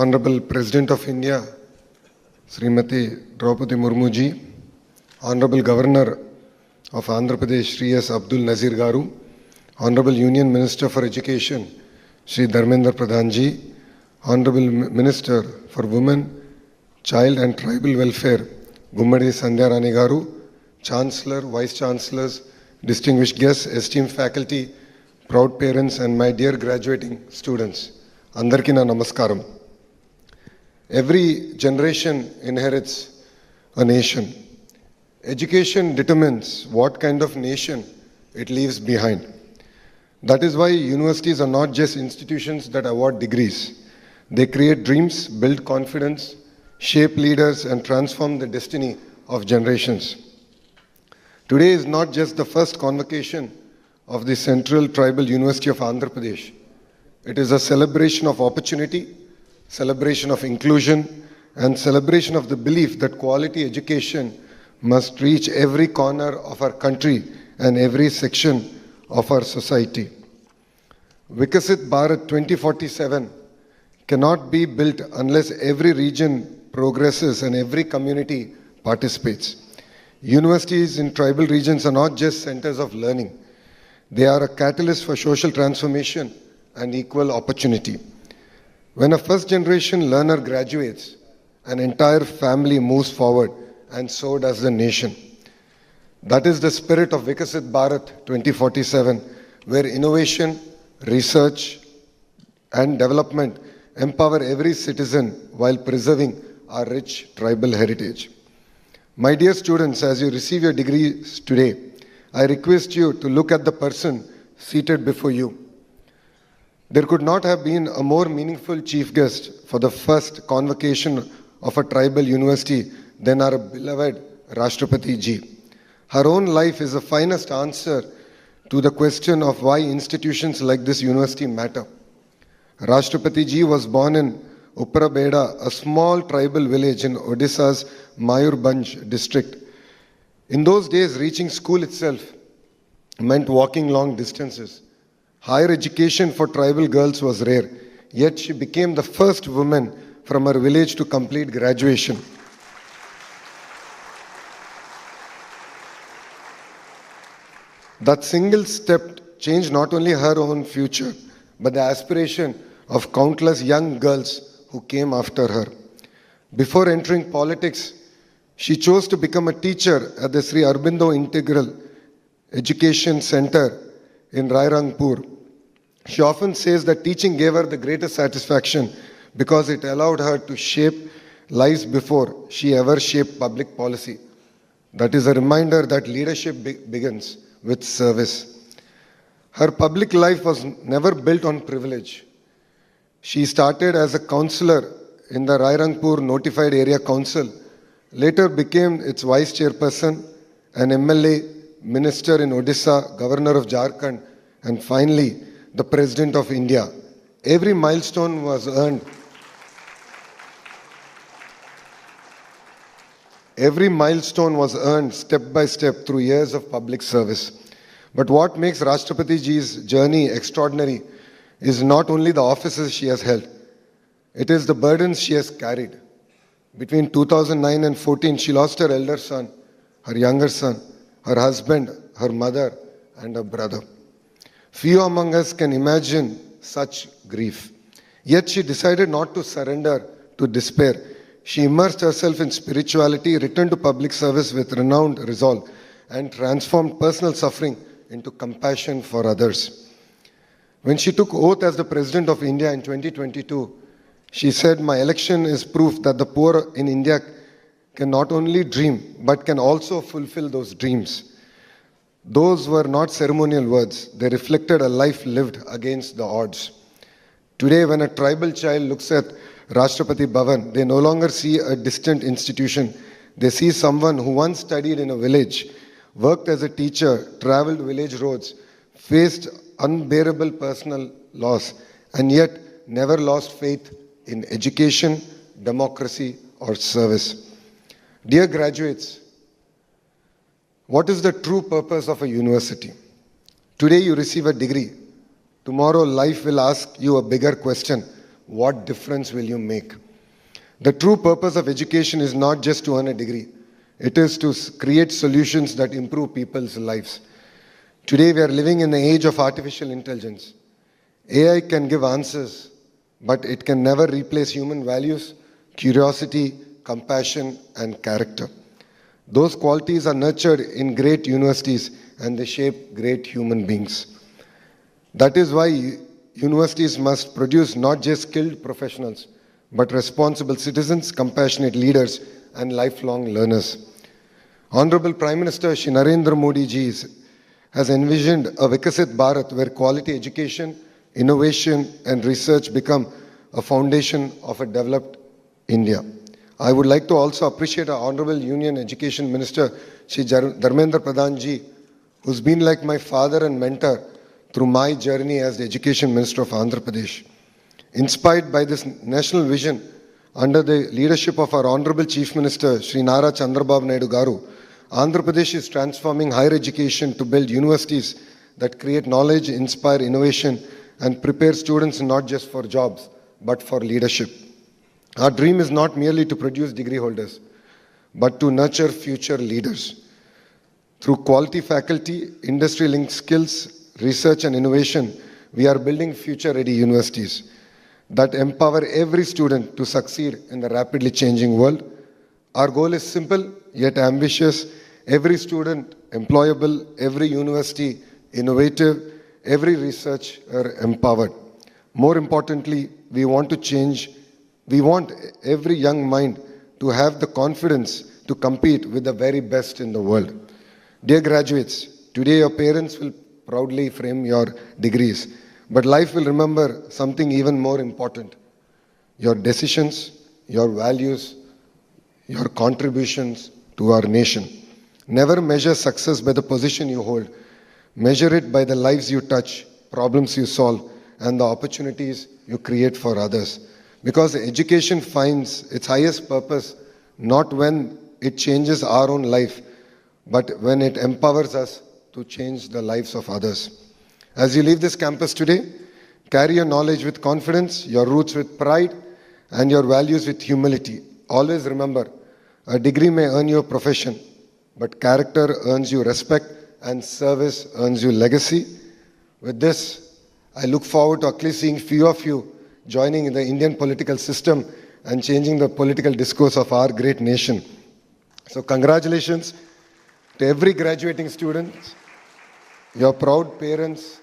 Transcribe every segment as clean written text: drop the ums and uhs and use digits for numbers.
Honorable President of India, Srimati Draupadi Murmu ji, Honorable Governor of Andhra Pradesh, Shri S. Abdul Nazir Garu, Honorable Union Minister for Education, Shri Dharmendra Pradhan ji, Honorable Minister for Women, Child and Tribal Welfare, Gummadi Sandhya Rani Garu, Chancellor, Vice Chancellors, distinguished guests, esteemed faculty, proud parents and my dear graduating students, Andarki na namaskaram. Every generation inherits a nation. Education determines what kind of nation it leaves behind. That is why universities are not just institutions that award degrees. They create dreams, build confidence, shape leaders and transform the destiny of generations. Today is not just the first convocation of the Central Tribal University of Andhra Pradesh. It is a celebration of opportunity, celebration of inclusion, and celebration of the belief that quality education must reach every corner of our country and every section of our society. Vikasit Bharat 2047 cannot be built unless every region progresses and every community participates. Universities in tribal regions are not just centers of learning. They are a catalyst for social transformation and equal opportunity. When a first-generation learner graduates, an entire family moves forward, and so does the nation. That is the spirit of Vikasit Bharat 2047, where innovation, research, and development empower every citizen while preserving our rich tribal heritage. My dear students, as you receive your degrees today, I request you to look at the person seated before you. There could not have been a more meaningful chief guest for the first convocation of a tribal university than our beloved Rashtrapati ji. Her own life is the finest answer to the question of why institutions like this university matter. Rashtrapati ji was born in Upparabeda, a small tribal village in Odisha's Mayurbhanj district. In those days, reaching school itself meant walking long distances. Higher education for tribal girls was rare, yet she became the first woman from her village to complete graduation. That single step changed not only her own future, but the aspiration of countless young girls who came after her. Before entering politics, she chose to become a teacher at the Sri Aurobindo Integral Education Center in Rairangpur. She often says that teaching gave her the greatest satisfaction because it allowed her to shape lives before she ever shaped public policy. That is a reminder that leadership begins with service. Her public life was never built on privilege. She started as a councillor in the Rairangpur Notified Area Council, later became its vice chairperson, an MLA, minister in Odisha, governor of Jharkhand, and finally the President of India. Every milestone was earned. Every milestone was earned step by step through years of public service. But what makes Rashtrapati ji's journey extraordinary is not only the offices she has held, it is the burdens she has carried. Between 2009 and 14, she lost her elder son, her younger son, her husband, her mother, and her brother. Few among us can imagine such grief. Yet she decided not to surrender to despair. She immersed herself in spirituality, returned to public service with renowned resolve, and transformed personal suffering into compassion for others. When she took oath as the President of India in 2022, she said, "My election is proof that the poor in India can not only dream, but can also fulfill those dreams." Those were not ceremonial words. They reflected a life lived against the odds. Today, when a tribal child looks at Rashtrapati Bhavan, they no longer see a distant institution. They see someone who once studied in a village, worked as a teacher, traveled village roads, faced unbearable personal loss, and yet never lost faith in education, democracy, or service. Dear graduates, what is the true purpose of a university? Today you receive a degree. Tomorrow life will ask you a bigger question. what difference will you make? The true purpose of education is not just to earn a degree. It is to create solutions that improve people's lives. Today we are living in the age of artificial intelligence. AI can give answers, but it can never replace human values, curiosity, compassion, and character. Those qualities are nurtured in great universities and they shape great human beings. That is why universities must produce not just skilled professionals, but responsible citizens, compassionate leaders, and lifelong learners. Honorable Prime Minister Shri Narendra Modi ji has envisioned a Vikasit Bharat where quality education, innovation, and research become a foundation of a developed India. I would like to also appreciate our Honorable Union Education Minister Shri Dharmendra Pradhan ji, who's been like my father and mentor through my journey as the Education Minister of Andhra Pradesh. Inspired by this national vision, under the leadership of our Honorable Chief Minister Shri Nara Chandrababunaidu Garu, Andhra Pradesh is transforming higher education to build universities that create knowledge, inspire innovation, and prepare students not just for jobs, but for leadership. Our dream is not merely to produce degree holders, but to nurture future leaders. Through quality faculty, industry-linked skills, research and innovation, we are building future-ready universities that empower every student to succeed in the rapidly changing world. Our goal is simple yet ambitious. Every student employable, every university innovative, every researcher empowered. More importantly, we want every young mind to have the confidence to compete with the very best in the world. Dear graduates, today your parents will proudly frame your degrees, but life will remember something even more important: your decisions, your values, your contributions to our nation. Never measure success by the position you hold. Measure it by the lives you touch, problems you solve, and the opportunities you create for others. Because education finds its highest purpose not when it changes our own life, but when it empowers us to change the lives of others. As you leave this campus today, carry your knowledge with confidence, your roots with pride, and your values with humility. Always remember, a degree may earn you a profession, but character earns you respect and service earns you legacy. With this, I look forward to at least seeing few of you joining in the Indian political system and changing the political discourse of our great nation. So congratulations to every graduating student, your proud parents,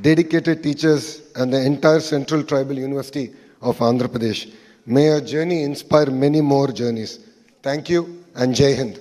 dedicated teachers, and the entire Central Tribal University of Andhra Pradesh. May your journey inspire many more journeys. Thank you and Jai Hind.